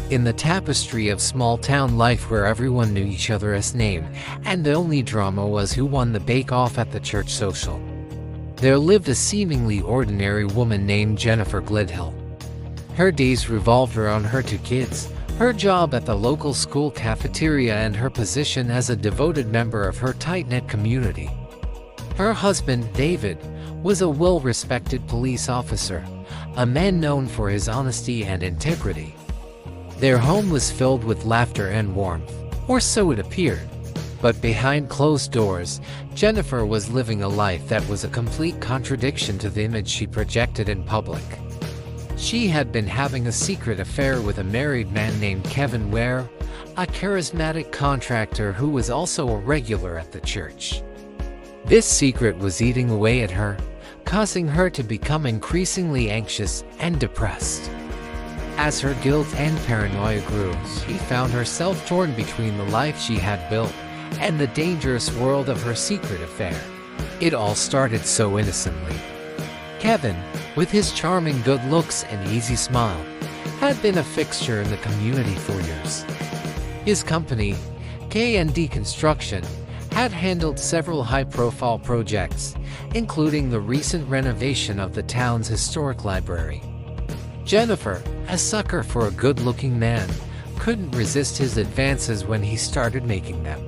In the tapestry of small-town life where everyone knew each other's name, and the only drama was who won the bake-off at the church social, there lived a seemingly ordinary woman named Jennifer Gledhill. Her days revolved around her two kids, her job at the local school cafeteria, and her position as a devoted member of her tight-knit community. Her husband, David, was a well-respected police officer, a man known for his honesty and integrity. Their home was filled with laughter and warmth, or so it appeared. But behind closed doors, Jennifer was living a life that was a complete contradiction to the image she projected in public. She had been having a secret affair with a married man named Kevin Ware, a charismatic contractor who was also a regular at the church. This secret was eating away at her, causing her to become increasingly anxious and depressed. As her guilt and paranoia grew, she found herself torn between the life she had built and the dangerous world of her secret affair. It all started so innocently. Kevin, with his charming good looks and easy smile, had been a fixture in the community for years. His company, K&D Construction, had handled several high-profile projects, including the recent renovation of the town's historic library. Jennifer, a sucker for a good-looking man, couldn't resist his advances when he started making them.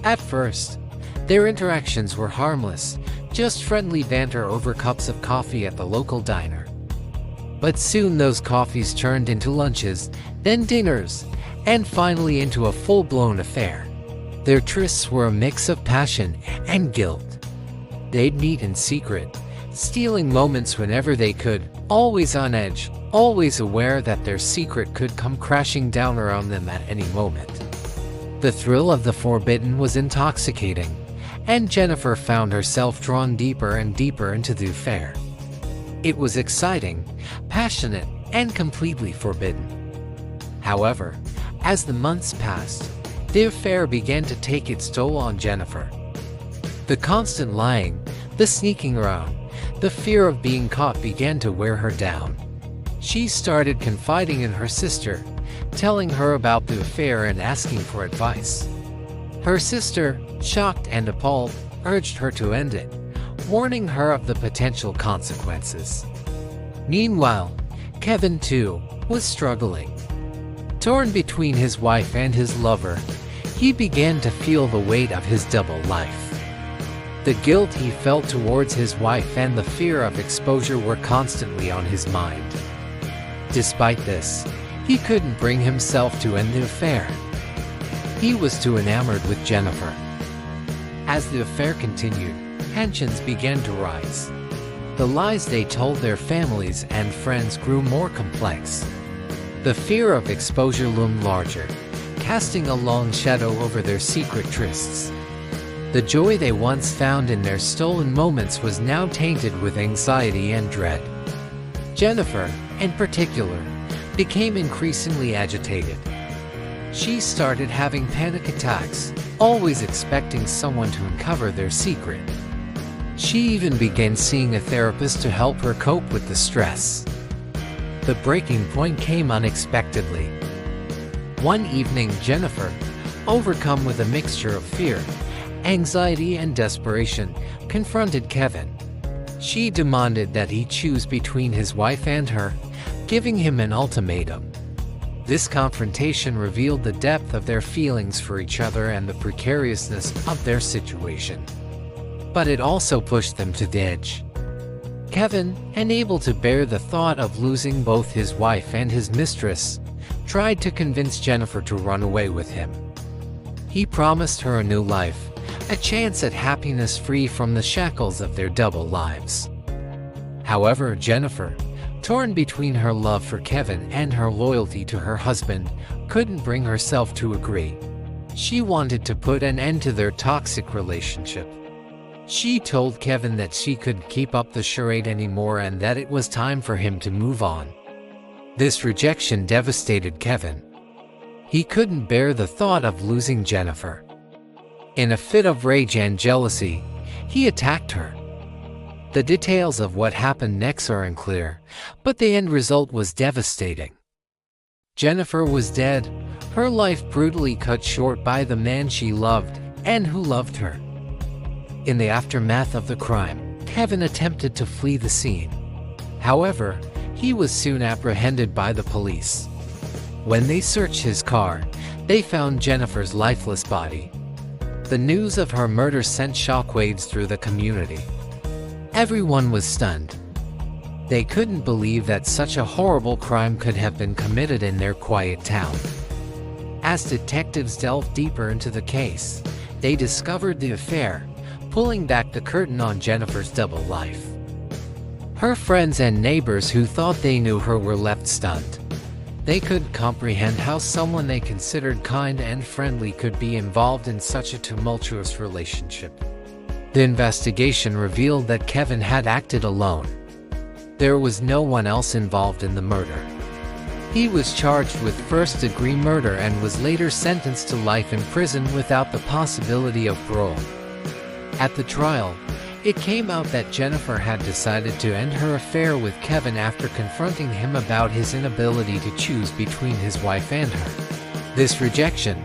At first, their interactions were harmless, just friendly banter over cups of coffee at the local diner. But soon those coffees turned into lunches, then dinners, and finally into a full-blown affair. Their trysts were a mix of passion and guilt. They'd meet in secret, stealing moments whenever they could, always on edge, always aware that their secret could come crashing down around them at any moment. The thrill of the forbidden was intoxicating, and Jennifer found herself drawn deeper and deeper into the affair. It was exciting, passionate, and completely forbidden. However, as the months passed, the affair began to take its toll on Jennifer. The constant lying, the sneaking around, the fear of being caught began to wear her down. She started confiding in her sister, telling her about the affair and asking for advice. Her sister, shocked and appalled, urged her to end it, warning her of the potential consequences. Meanwhile, Kevin, too, was struggling. Torn between his wife and his lover, he began to feel the weight of his double life. The guilt he felt towards his wife and the fear of exposure were constantly on his mind. Despite this, he couldn't bring himself to end the affair. He was too enamored with Jennifer. As the affair continued, tensions began to rise. The lies they told their families and friends grew more complex. The fear of exposure loomed larger, casting a long shadow over their secret trysts. The joy they once found in their stolen moments was now tainted with anxiety and dread. Jennifer, in particular, became increasingly agitated. She started having panic attacks, always expecting someone to uncover their secret. She even began seeing a therapist to help her cope with the stress. The breaking point came unexpectedly. One evening, Jennifer, overcome with a mixture of fear, anxiety, and desperation, confronted Kevin. She demanded that he choose between his wife and her, giving him an ultimatum. This confrontation revealed the depth of their feelings for each other and the precariousness of their situation. But it also pushed them to the edge. Kevin, unable to bear the thought of losing both his wife and his mistress, tried to convince Jennifer to run away with him. He promised her a new life, a chance at happiness free from the shackles of their double lives. However, Jennifer, torn between her love for Kevin and her loyalty to her husband, couldn't bring herself to agree. She wanted to put an end to their toxic relationship. She told Kevin that she couldn't keep up the charade anymore and that it was time for him to move on. This rejection devastated Kevin. He couldn't bear the thought of losing Jennifer. In a fit of rage and jealousy, he attacked her. The details of what happened next are unclear, but the end result was devastating. Jennifer was dead, her life brutally cut short by the man she loved and who loved her. In the aftermath of the crime, Kevin attempted to flee the scene. However, he was soon apprehended by the police. When they searched his car, they found Jennifer's lifeless body. The news of her murder sent shockwaves through the community. Everyone was stunned. They couldn't believe that such a horrible crime could have been committed in their quiet town. As detectives delved deeper into the case, they discovered the affair, pulling back the curtain on Jennifer's double life. Her friends and neighbors who thought they knew her were left stunned. They couldn't comprehend how someone they considered kind and friendly could be involved in such a tumultuous relationship. The investigation revealed that Kevin had acted alone. There was no one else involved in the murder. He was charged with first-degree murder and was later sentenced to life in prison without the possibility of parole. At the trial, it came out that Jennifer had decided to end her affair with Kevin after confronting him about his inability to choose between his wife and her. This rejection,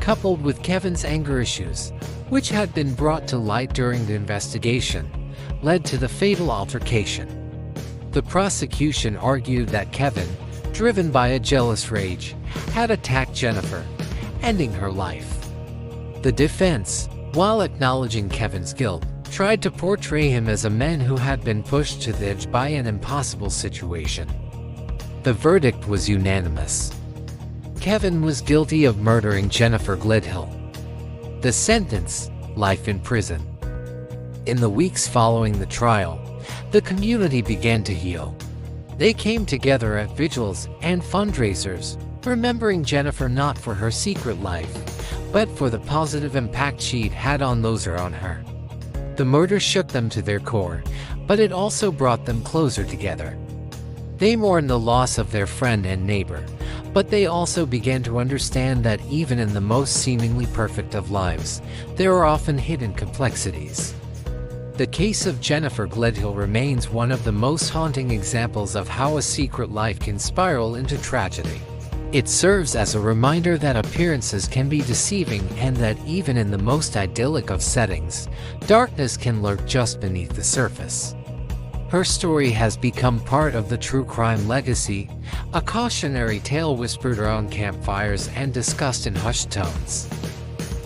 coupled with Kevin's anger issues, which had been brought to light during the investigation, led to the fatal altercation. The prosecution argued that Kevin, driven by a jealous rage, had attacked Jennifer, ending her life. The defense, while acknowledging Kevin's guilt, tried to portray him as a man who had been pushed to the edge by an impossible situation. The verdict was unanimous. Kevin was guilty of murdering Jennifer Gledhill. The sentence, life in prison. In the weeks following the trial, the community began to heal. They came together at vigils and fundraisers, remembering Jennifer not for her secret life, but for the positive impact she'd had on those around her. The murder shook them to their core, but it also brought them closer together. They mourned the loss of their friend and neighbor, but they also began to understand that even in the most seemingly perfect of lives, there are often hidden complexities. The case of Jennifer Gledhill remains one of the most haunting examples of how a secret life can spiral into tragedy. It serves as a reminder that appearances can be deceiving and that even in the most idyllic of settings, darkness can lurk just beneath the surface. Her story has become part of the true crime legacy, a cautionary tale whispered around campfires and discussed in hushed tones.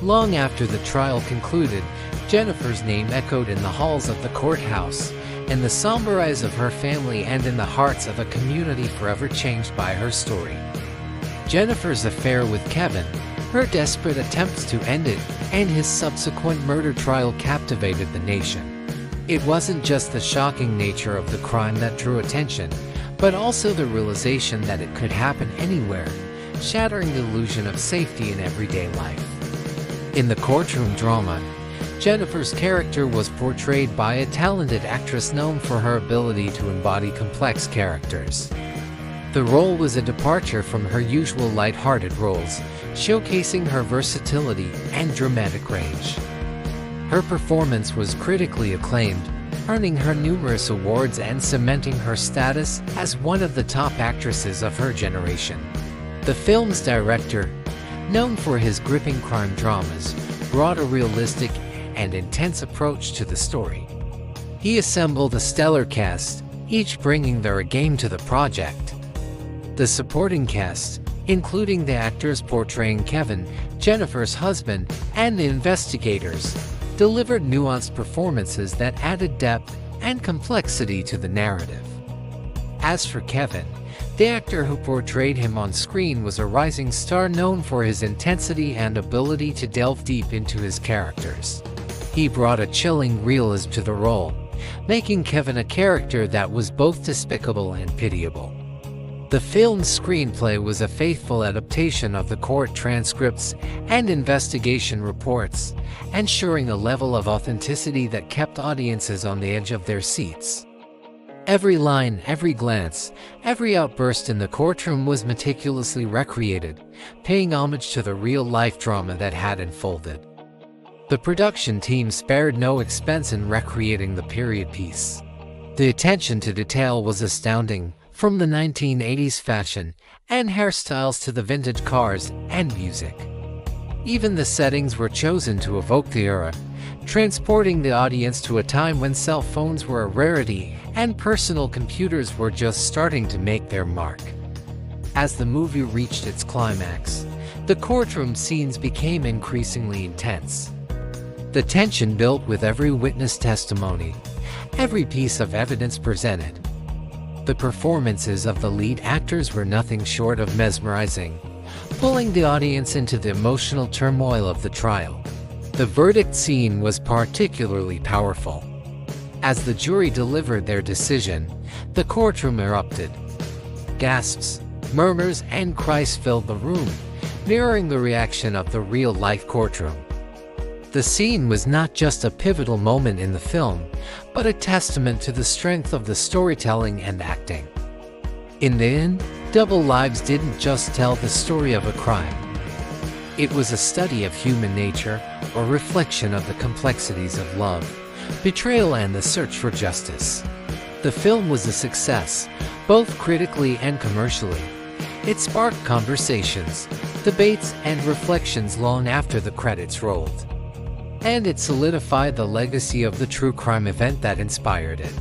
Long after the trial concluded, Jennifer's name echoed in the halls of the courthouse, in the somber eyes of her family and in the hearts of a community forever changed by her story. Jennifer's affair with Kevin, her desperate attempts to end it, and his subsequent murder trial captivated the nation. It wasn't just the shocking nature of the crime that drew attention, but also the realization that it could happen anywhere, shattering the illusion of safety in everyday life. In the courtroom drama, Jennifer's character was portrayed by a talented actress known for her ability to embody complex characters. The role was a departure from her usual light-hearted roles, showcasing her versatility and dramatic range. Her performance was critically acclaimed, earning her numerous awards and cementing her status as one of the top actresses of her generation. The film's director, known for his gripping crime dramas, brought a realistic and intense approach to the story. He assembled a stellar cast, each bringing their A-game to the project. The supporting cast, including the actors portraying Kevin, Jennifer's husband, and the investigators, delivered nuanced performances that added depth and complexity to the narrative. As for Kevin, the actor who portrayed him on screen was a rising star known for his intensity and ability to delve deep into his characters. He brought a chilling realism to the role, making Kevin a character that was both despicable and pitiable. The film's screenplay was a faithful adaptation of the court transcripts and investigation reports, ensuring a level of authenticity that kept audiences on the edge of their seats. Every line, every glance, every outburst in the courtroom was meticulously recreated, paying homage to the real-life drama that had unfolded. The production team spared no expense in recreating the period piece. The attention to detail was astounding, from the 1980s fashion and hairstyles to the vintage cars and music. Even the settings were chosen to evoke the era, transporting the audience to a time when cell phones were a rarity and personal computers were just starting to make their mark. As the movie reached its climax, the courtroom scenes became increasingly intense. The tension built with every witness testimony, every piece of evidence presented. The performances of the lead actors were nothing short of mesmerizing, pulling the audience into the emotional turmoil of the trial. The verdict scene was particularly powerful. As the jury delivered their decision, the courtroom erupted. Gasps, murmurs, and cries filled the room, mirroring the reaction of the real-life courtroom. The scene was not just a pivotal moment in the film, but a testament to the strength of the storytelling and acting. In the end, Double Lives didn't just tell the story of a crime. It was a study of human nature, a reflection of the complexities of love, betrayal, and the search for justice. The film was a success, both critically and commercially. It sparked conversations, debates, and reflections long after the credits rolled. And it solidified the legacy of the true crime event that inspired it.